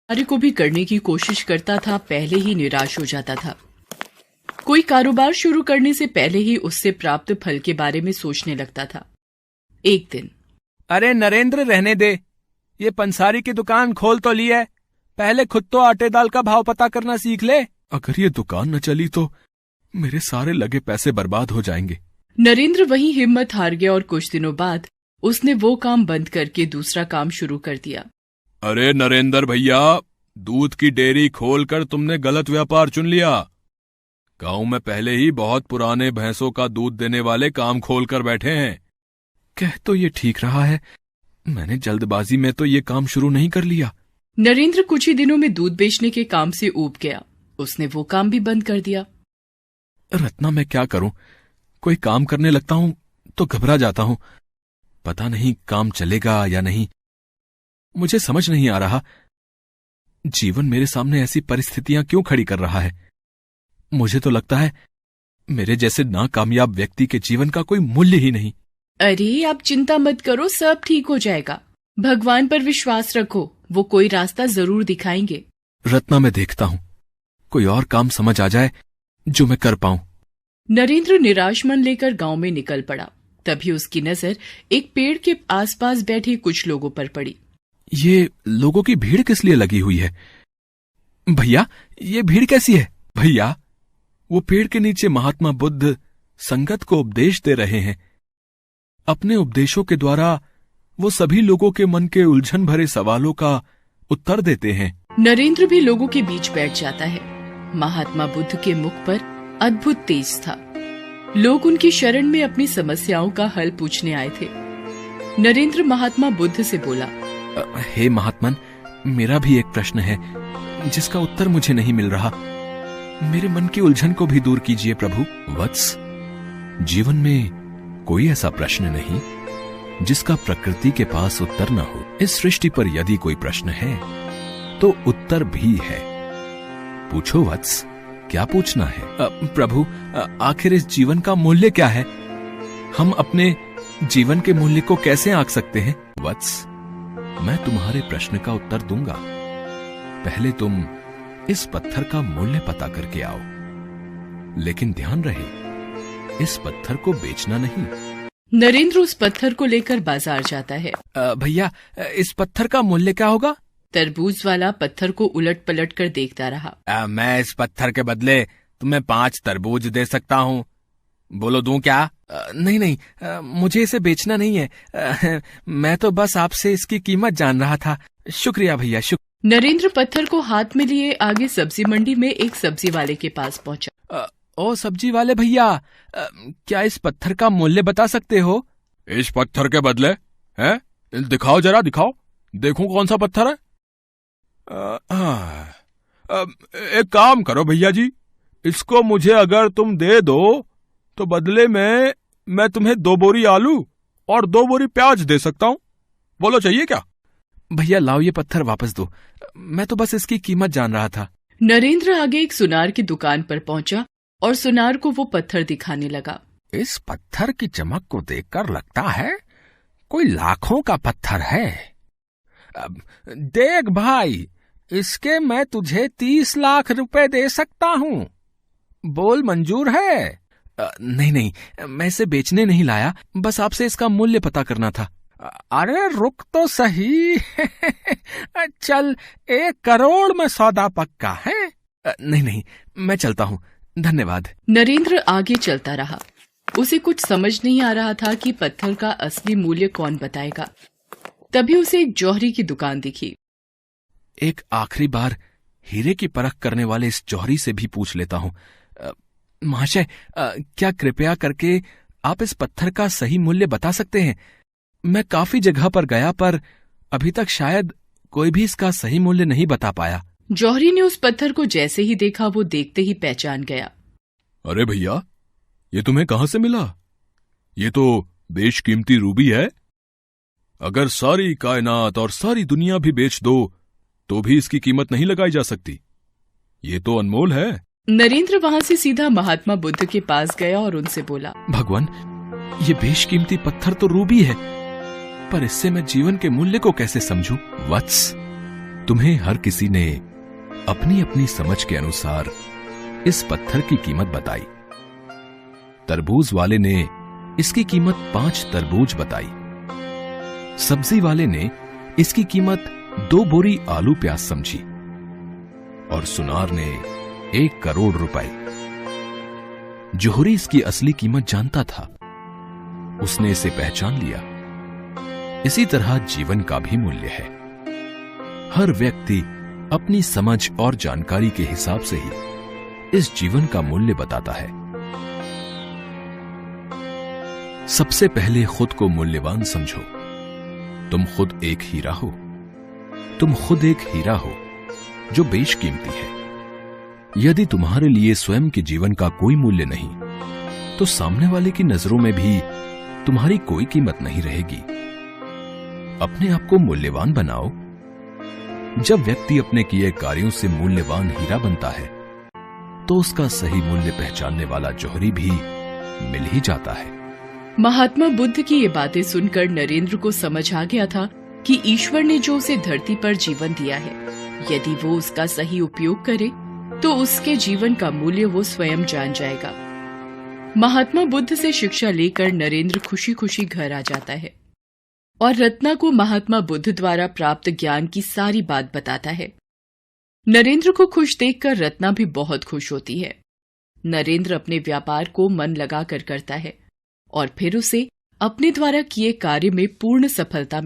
कार्य को भी करने की कोशिश करता था, पहले ही निराश हो जाता था। कोई कारोबार शुरू करने से पहले ही उससे प्राप्त फल के बारे में सोचने लगता था। एक दिन, अरे नरेंद्र, रहने दे, ये पंसारी की दुकान खोल तो ली है, पहले खुद तो आटे दाल का भाव पता करना सीख ले। अगर ये दुकान न चली तो मेरे सारे लगे पैसे बर्बाद हो जाएंगे। नरेंद्र वहीं हिम्मत हार गया और कुछ दिनों बाद उसने वो काम बंद करके दूसरा काम शुरू कर दिया। अरे नरेंद्र भैया, दूध की डेयरी खोलकर तुमने गलत व्यापार चुन लिया। गांव में पहले ही बहुत पुराने भैंसों का दूध देने वाले काम खोलकर बैठे हैं। कह तो ये ठीक रहा है, मैंने जल्दबाजी में तो ये काम शुरू नहीं कर लिया। नरेंद्र कुछ ही दिनों में दूध बेचने के काम से ऊब गया। उसने वो काम भी बंद कर दिया। रत्ना, मैं क्या करूं? कोई काम करने लगता हूं तो घबरा जाता हूं। पता नहीं काम चलेगा या नहीं। मुझे समझ नहीं आ रहा, जीवन मेरे सामने ऐसी परिस्थितियां क्यों खड़ी कर रहा है। मुझे तो लगता है मेरे जैसे नाकामयाब व्यक्ति के जीवन का कोई मूल्य ही नहीं। अरे आप चिंता मत करो, सब ठीक हो जाएगा। भगवान पर विश्वास रखो, वो कोई रास्ता जरूर दिखाएंगे। रत्ना, मैं देखता हूं कोई और काम समझ आ जाए जो मैं कर पाऊं। नरेंद्र निराश मन लेकर गांव में निकल पड़ा। तभी उसकी नजर एक पेड़ के आसपास बैठे कुछ लोगों पर पड़ी। ये लोगों की भीड़ किस लिए लगी हुई है? भैया, ये भीड़ कैसी है? भैया, वो पेड़ के नीचे महात्मा बुद्ध संगत को उपदेश दे रहे हैं। अपने उपदेशों के द्वारा वो सभी लोगों के मन के उलझन भरे सवालों का उत्तर देते हैं। नरेंद्र भी लोगों के बीच बैठ जाता है। महात्मा बुद्ध के मुख पर अद्भुत तेज था। लोग उनकी शरण में अपनी समस्याओं का हल पूछने आए थे। नरेंद्र महात्मा बुद्ध से बोला, हे महात्मन, मेरा भी एक प्रश्न है जिसका उत्तर मुझे नहीं मिल रहा। मेरे मन की उलझन को भी दूर कीजिए प्रभु। वत्स, जीवन में कोई ऐसा प्रश्न नहीं जिसका प्रकृति के पास उत्तर न हो। इस सृष्टि पर यदि कोई प्रश्न है तो उत्तर भी है। पूछो वत्स, क्या पूछना है? प्रभु, आखिर इस जीवन का मूल्य क्या है? हम अपने जीवन के मूल्य को कैसे आंक सकते हैं? वत्स, मैं तुम्हारे प्रश्न का उत्तर दूंगा। पहले तुम इस पत्थर का मूल्य पता करके आओ, लेकिन ध्यान रहे इस पत्थर को बेचना नहीं। नरेंद्र उस पत्थर को लेकर बाजार जाता है। भैया, इस पत्थर का मूल्य क्या होगा? तरबूज वाला पत्थर को उलट पलट कर देखता रहा। मैं इस पत्थर के बदले तुम्हें 5 तरबूज दे सकता हूँ, बोलो दूं क्या? नहीं, मुझे इसे बेचना नहीं है। मैं तो बस आपसे इसकी कीमत जान रहा था। शुक्रिया भैया, नरेंद्र पत्थर को हाथ में लिए आगे सब्जी मंडी में एक सब्जी वाले के पास पहुंचा। ओ सब्जी वाले भैया, क्या इस पत्थर का मूल्य बता सकते हो? इस पत्थर के बदले हैं? दिखाओ, जरा दिखाओ, देखूं कौन सा पत्थर है। एक काम करो भैया जी, इसको मुझे अगर तुम दे दो तो बदले में मैं तुम्हें 2 बोरी आलू और 2 बोरी प्याज दे सकता हूं। बोलो चाहिए क्या? भैया लाओ, ये पत्थर वापस दो, मैं तो बस इसकी कीमत जान रहा था। नरेंद्र आगे एक सुनार की दुकान पर पहुंचा और सुनार को वो पत्थर दिखाने लगा। इस पत्थर की चमक को देखकर लगता है कोई लाखों का पत्थर है। देख भाई, इसके मैं तुझे 30 लाख रुपए दे सकता हूँ, बोल मंजूर है? नहीं, मैं इसे बेचने नहीं लाया, बस आपसे इसका मूल्य पता करना था। अरे रुक तो सही। चल, 1 करोड़ में सौदा पक्का है? नहीं, मैं चलता हूँ, धन्यवाद। नरेंद्र आगे चलता रहा। उसे कुछ समझ नहीं आ रहा था कि पत्थर का असली मूल्य कौन बताएगा। तभी उसे एक जौहरी की दुकान दिखी। एक आखिरी बार हीरे की परख करने वाले इस जौहरी से भी पूछ लेता हूँ। महाशय, क्या कृपया करके आप इस पत्थर का सही मूल्य बता सकते हैं? मैं काफी जगह पर गया पर अभी तक शायद कोई भी इसका सही मूल्य नहीं बता पाया। जौहरी ने उस पत्थर को जैसे ही देखा वो देखते ही पहचान गया। अरे भैया, ये तुम्हें कहां से मिला? ये तो बेशकीमती रूबी है। अगर सारी कायनात और सारी दुनिया भी बेच दो तो भी इसकी कीमत नहीं लगाई जा सकती। ये तो अनमोल है। नरेंद्र वहां से सीधा महात्मा बुद्ध के पास गया और उनसे बोला, भगवान, ये बेशकीमती पत्थर तो रूबी है, पर इससे मैं जीवन के मूल्य को कैसे समझूं? वत्स, तुम्हें हर किसी ने अपनी अपनी समझ के अनुसार इस पत्थर की कीमत बताई। तरबूज वाले ने इसकी कीमत 5 तरबूज बताई। सब्जी वाले ने इसकी कीमत 2 बोरी आलू प्याज समझी और सुनार ने 1 करोड़ रुपए। जोहरी इसकी असली कीमत जानता था, उसने इसे पहचान लिया। इसी तरह जीवन का भी मूल्य है। हर व्यक्ति अपनी समझ और जानकारी के हिसाब से ही इस जीवन का मूल्य बताता है। सबसे पहले खुद को मूल्यवान समझो। तुम खुद एक हीरा हो। तुम खुद एक हीरा हो जो बेशकीमती है। यदि तुम्हारे लिए स्वयं के जीवन का कोई मूल्य नहीं, तो सामने वाले की नजरों में भी तुम्हारी कोई कीमत नहीं रहेगी। अपने आप को मूल्यवान बनाओ। जब व्यक्ति अपने किए कार्यों से मूल्यवान हीरा बनता है, तो उसका सही मूल्य पहचानने वाला जौहरी भी मिल ही जाता है। महात्मा बुद्ध की ये बातें सुनकर नरेंद्र को समझ आ गया था कि ईश्वर ने जो उसे धरती पर जीवन दिया है, यदि वो उसका सही उपयोग करे तो उसके जीवन का मूल्य वो स्वयं जान जाएगा। महात्मा बुद्ध से शिक्षा लेकर नरेंद्र खुशी खुशी घर आ जाता है और रत्ना को महात्मा बुद्ध द्वारा प्राप्त ज्ञान की सारी बात बताता है। नरेंद्र को खुश देखकर रत्ना भी बहुत खुश होती है। नरेंद्र अपने व्यापार को मन लगाकर करता है और फिर उसे अपने द्वारा किए कार्य में पूर्ण सफलता